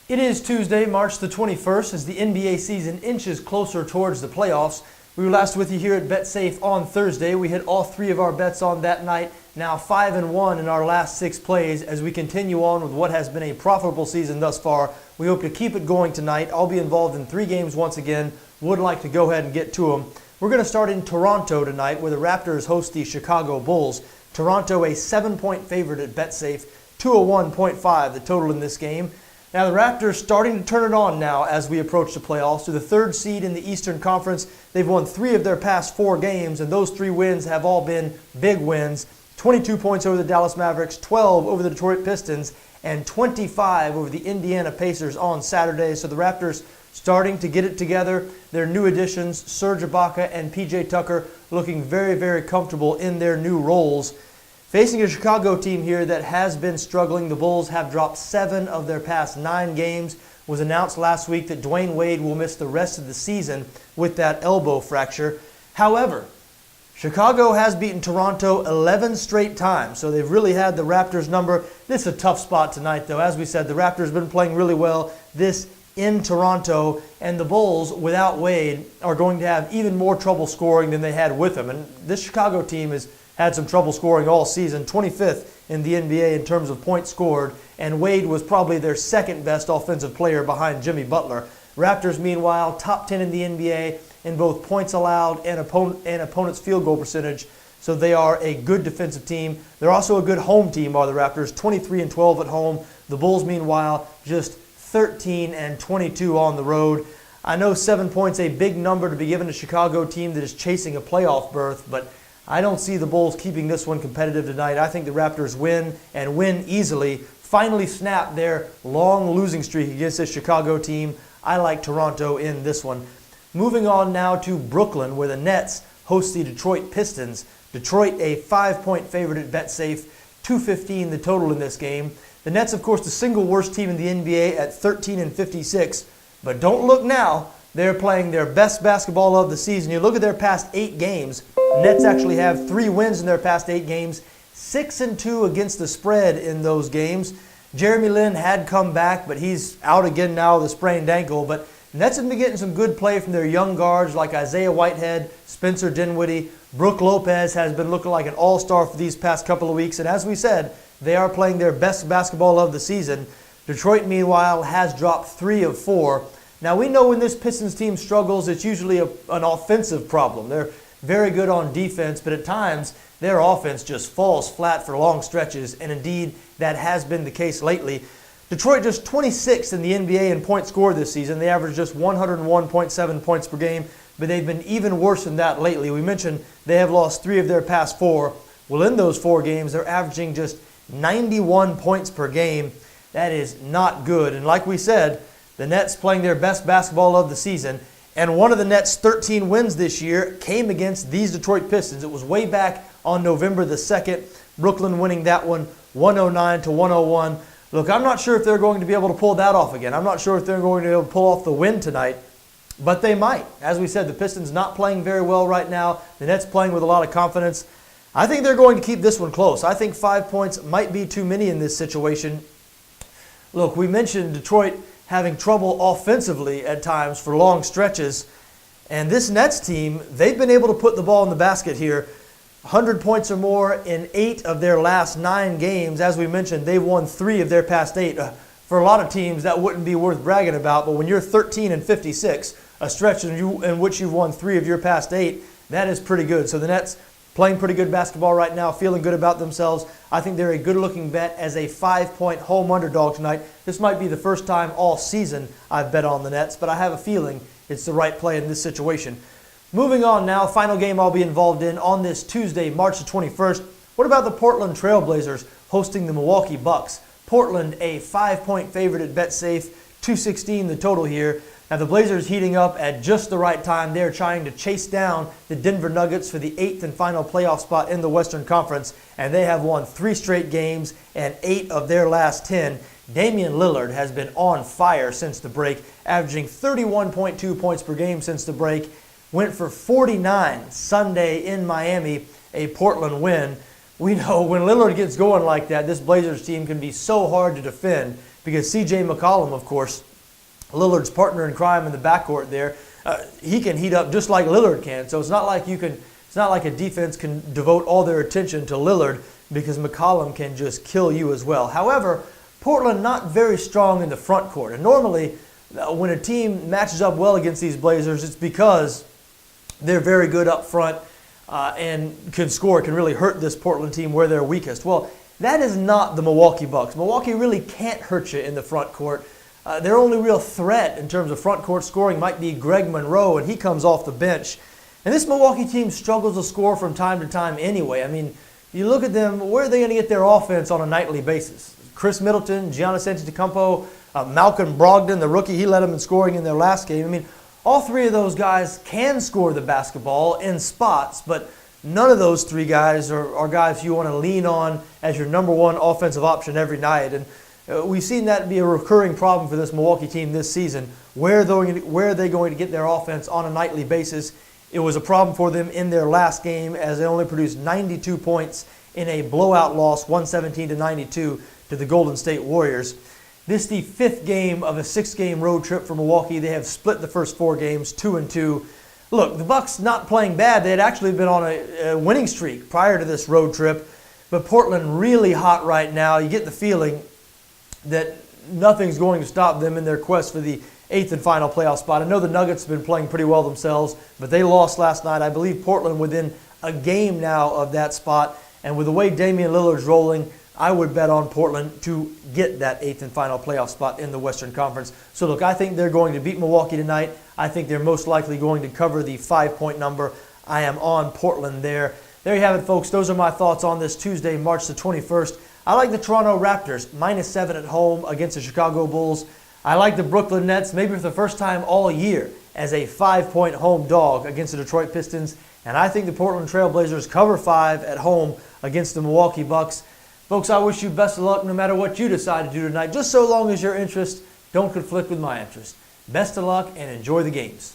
It is Tuesday, March the 21st, as the NBA season inches closer towards the playoffs. We were last with you here at BetSafe on Thursday. We hit all three of our bets on that night, now 5-1 in our last 6 plays as we continue on with what has been a profitable season thus far. We hope to keep it going tonight. I'll be involved in 3 games once again. Would like to go ahead and get to them. We're going to start in Toronto tonight, where the Raptors host the Chicago Bulls. Toronto a 7-point favorite at BetSafe, 201.5 the total in this game. Now the Raptors starting to turn it on now as we approach the playoffs. To the 3rd seed in the Eastern Conference, they've won 3 of their past 4 games, and those 3 wins have all been big wins. 22 points over the Dallas Mavericks, 12 over the Detroit Pistons, and 25 over the Indiana Pacers on Saturday. So the Raptors starting to get it together. Their new additions, Serge Ibaka and PJ Tucker, looking very, very comfortable in their new roles. Facing a Chicago team here that has been struggling, the Bulls have dropped 7 of their past 9 games. It was announced last week that Dwayne Wade will miss the rest of the season with that elbow fracture. However, Chicago has beaten Toronto 11 straight times, so they've really had the Raptors' number. This is a tough spot tonight, though. As we said, the Raptors have been playing really well this in Toronto, and the Bulls, without Wade, are going to have even more trouble scoring than they had with him. And this Chicago team has had some trouble scoring all season, 25th in the NBA in terms of points scored, and Wade was probably their second best offensive player behind Jimmy Butler. Raptors, meanwhile, top 10 in the NBA in both points allowed and opponents' field goal percentage, so they are a good defensive team. They're also a good home team, are the Raptors, 23-12 at home. The Bulls, meanwhile, just 13-22 on the road. I know 7 points a big number to be given a Chicago team that is chasing a playoff berth, but I don't see the Bulls keeping this one competitive tonight. I think the Raptors win, and win easily. Finally snap their long losing streak against this Chicago team. I like Toronto in this one. Moving on now to Brooklyn, where the Nets host the Detroit Pistons. Detroit a 5-point favorite at BetSafe, 215 the total in this game. The Nets, of course, the single worst team in the NBA at 13-56. But don't look now. They're playing their best basketball of the season. You look at their past 8 games. The Nets actually have 3 wins in their past 8 games, 6-2 against the spread in those games. Jeremy Lin had come back, but he's out again now with a sprained ankle. But the Nets have been getting some good play from their young guards like Isaiah Whitehead, Spencer Dinwiddie. Brook Lopez has been looking like an all-star for these past couple of weeks. And as we said, they are playing their best basketball of the season. Detroit, meanwhile, has dropped 3 of 4. Now, we know when this Pistons team struggles, it's usually an offensive problem. They're very good on defense, but at times their offense just falls flat for long stretches, and indeed that has been the case lately. Detroit just 26th in the NBA in points scored this season. They average just 101.7 points per game, but they've been even worse than that lately. We mentioned they have lost 3 of their past 4. Well, in those 4 games, they're averaging just 91 points per game. That is not good. And like we said, the Nets playing their best basketball of the season. And one of the Nets' 13 wins this year came against these Detroit Pistons. It was way back on November the 2nd. Brooklyn winning that one 109-101. Look, I'm not sure if they're going to be able to pull that off again. I'm not sure if they're going to be able to pull off the win tonight. But they might. As we said, the Pistons not playing very well right now. The Nets playing with a lot of confidence. I think they're going to keep this one close. I think 5 points might be too many in this situation. Look, we mentioned Detroit having trouble offensively at times for long stretches. And this Nets team, they've been able to put the ball in the basket here. 100 points or more in 8 of their last 9 games. As we mentioned, they've won 3 of their past 8. For a lot of teams, that wouldn't be worth bragging about. But when you're 13-56, a stretch in which you've won 3 of your past 8, that is pretty good. So the Nets playing pretty good basketball right now, feeling good about themselves. I think they're a good-looking bet as a 5-point home underdog tonight. This might be the first time all season I've bet on the Nets, but I have a feeling it's the right play in this situation. Moving on now, final game I'll be involved in on this Tuesday, March the 21st. What about the Portland Trail Blazers hosting the Milwaukee Bucks? Portland a 5-point favorite at BetSafe, 216 the total here. Now the Blazers heating up at just the right time. They're trying to chase down the Denver Nuggets for the 8th and final playoff spot in the Western Conference, and they have won 3 straight games and 8 of their last 10. Damian Lillard has been on fire since the break, averaging 31.2 points per game since the break. Went for 49 Sunday in Miami, a Portland win. We know when Lillard gets going like that, this Blazers team can be so hard to defend. because C.J. McCollum, of course, Lillard's partner in crime in the backcourt there, he can heat up just like Lillard can. So it's not like a defense can devote all their attention to Lillard, because McCollum can just kill you as well. However, Portland not very strong in the front court. And normally, when a team matches up well against these Blazers, it's because they're very good up front and can score, can really hurt this Portland team where they're weakest. Well, that is not the Milwaukee Bucks. Milwaukee really can't hurt you in the front court. Their only real threat in terms of front court scoring might be Greg Monroe, and he comes off the bench. And this Milwaukee team struggles to score from time to time anyway. I mean, you look at them, where are they going to get their offense on a nightly basis? Chris Middleton, Giannis Antetokounmpo, Malcolm Brogdon, the rookie, he led them in scoring in their last game. I mean, all three of those guys can score the basketball in spots, but none of those three guys are guys you want to lean on as your number one offensive option every night. And we've seen that be a recurring problem for this Milwaukee team this season. Where are they going to get their offense on a nightly basis? It was a problem for them in their last game, as they only produced 92 points in a blowout loss, 117-92, to the Golden State Warriors. This is the fifth game of a six-game road trip for Milwaukee. They have split the first four games, 2-2. Look, the Bucks not playing bad. They had actually been on a winning streak prior to this road trip, but Portland really hot right now. You get the feeling that nothing's going to stop them in their quest for the eighth and final playoff spot. I know the Nuggets have been playing pretty well themselves, but they lost last night. I believe Portland within a game now of that spot. And with the way Damian Lillard's rolling, I would bet on Portland to get that eighth and final playoff spot in the Western Conference. So look, I think they're going to beat Milwaukee tonight. I think they're most likely going to cover the 5-point number. I am on Portland there. There you have it, folks. Those are my thoughts on this Tuesday, March the 21st. I like the Toronto Raptors, -7 at home against the Chicago Bulls. I like the Brooklyn Nets, maybe for the first time all year, as a 5-point home dog against the Detroit Pistons. And I think the Portland Trail Blazers cover 5 at home against the Milwaukee Bucks. Folks, I wish you best of luck no matter what you decide to do tonight, just so long as your interests don't conflict with my interests. Best of luck and enjoy the games.